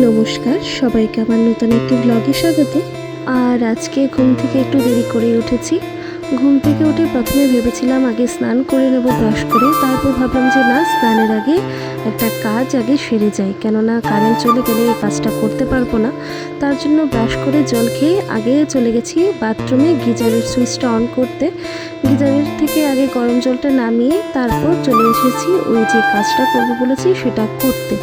নমস্কার সবাইকে আমার নতুন একটি ব্লগে স্বাগত। আর আজকে ঘুম থেকে একটু দেরি করে উঠেছি। ঘুম থেকে উঠে প্রথমে ভেবেছিলাম আগে স্নান করে নেব ব্রাশ করে, তারপর ভাবলাম যে না, স্নানের আগে একটা কাজ আগে সেরে যাই, কেননা কারেন্ট চলে গেলে এই কাজটা করতে পারবো না। তার জন্য ব্রাশ করে জল খেয়ে আগে চলে গেছি বাথরুমে গিজারের সুইচটা অন করতে। গিজারের থেকে আগে গরম জলটা নামিয়ে তারপর চলে এসেছি ওই যে কাজটা করবো বলেছি সেটা করতে।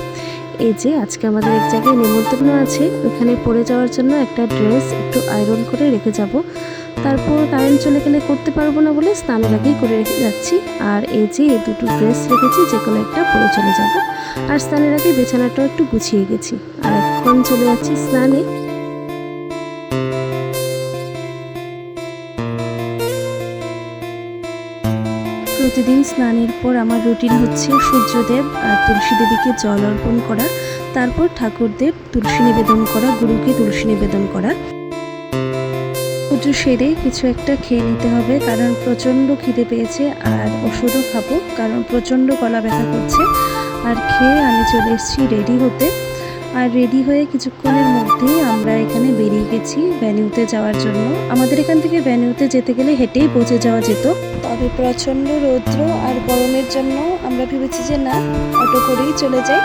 এই যে আজকে আমাদের এক জায়গায় নিমন্ত্রণ আছে, ওখানে পরে যাওয়ার জন্য একটা ড্রেস একটু আয়রন করে রেখে যাব। তারপর কারেন্ট চলে গেলে করতে পারবো না বলে স্নানের আগেই করে রেখে যাচ্ছি। আর এই যে এই দুটো ড্রেস রেখেছি, যে কোনো একটা পরে চলে যাব। আর স্নানের আগে বিছানাটাও একটু গুছিয়ে গেছি। আর এখন চলে যাচ্ছি স্নানে। প্রতিদিন স্নানের পর আমার রুটিন হচ্ছে সূর্যদেব আর তুলসী দেবীকে জল অর্পণ করা, তারপর ঠাকুরদেব তুলসী নিবেদন করা, গুরুকে তুলসী নিবেদন করা। পুজো সেরে কিছু একটা খেয়ে নিতে হবে, কারণ প্রচণ্ড খিদে পেয়েছে। আর ওষুধও খাবো, কারণ প্রচণ্ড গলা ব্যথা করছে। আর খেয়ে আমি চলে এসেছি রেডি হতে। আর রেডি হয়ে কিছুক্ষণের মধ্যেই আমরা এখানে বেরিয়ে গেছি ভ্যানিউতে যাওয়ার জন্য। আমাদের এখান থেকে ভ্যানিউতে যেতে গেলে হেঁটেই পৌঁছে যাওয়া যেত, তবে প্রচণ্ড রৌদ্র আর গরমের জন্য আমরা ভেবেছি যে না, অটো করেই চলে যাই।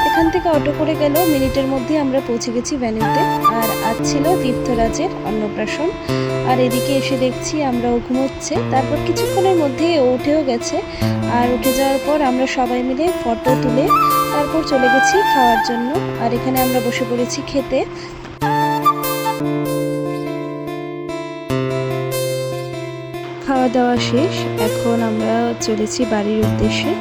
এখান থেকে অটো করে গেল মিনিটের মধ্যে আমরা পৌঁছে গেছি ভ্যানিউতে। আর আজ ছিল তীর্থরাজের অন্নপ্রাশন। আর এদিকে এসে দেখছি আমরাও ঘুমোচ্ছে। তারপর কিছুক্ষণের মধ্যেই ও উঠেও গেছে। আর উঠে যাওয়ার পর আমরা সবাই মিলে ফটো তুলে তারপর চলে গেছি খাওয়ার জন্য। আর এখানে আমরা বসে পড়েছি খেতে। খাওয়া দাওয়া শেষ, এখন আমরা চলেছি বাড়ির উদ্দেশ্যে।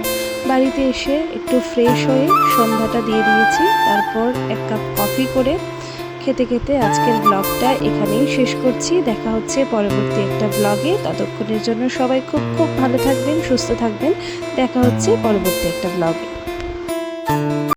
বাড়িতে এসে একটু ফ্রেশ হয়ে সন্ধ্যাটা দিয়ে দিয়েছি, তারপর এক কাপ কফি করে খেতে খেতে আজকের ব্লগটা এখানেই শেষ করছি। দেখা হচ্ছে পরবর্তী একটা ব্লগে। ততক্ষণের জন্য সবাই খুব খুব ভালো থাকবেন, সুস্থ থাকবেন। দেখা হচ্ছে পরবর্তী একটা ব্লগে।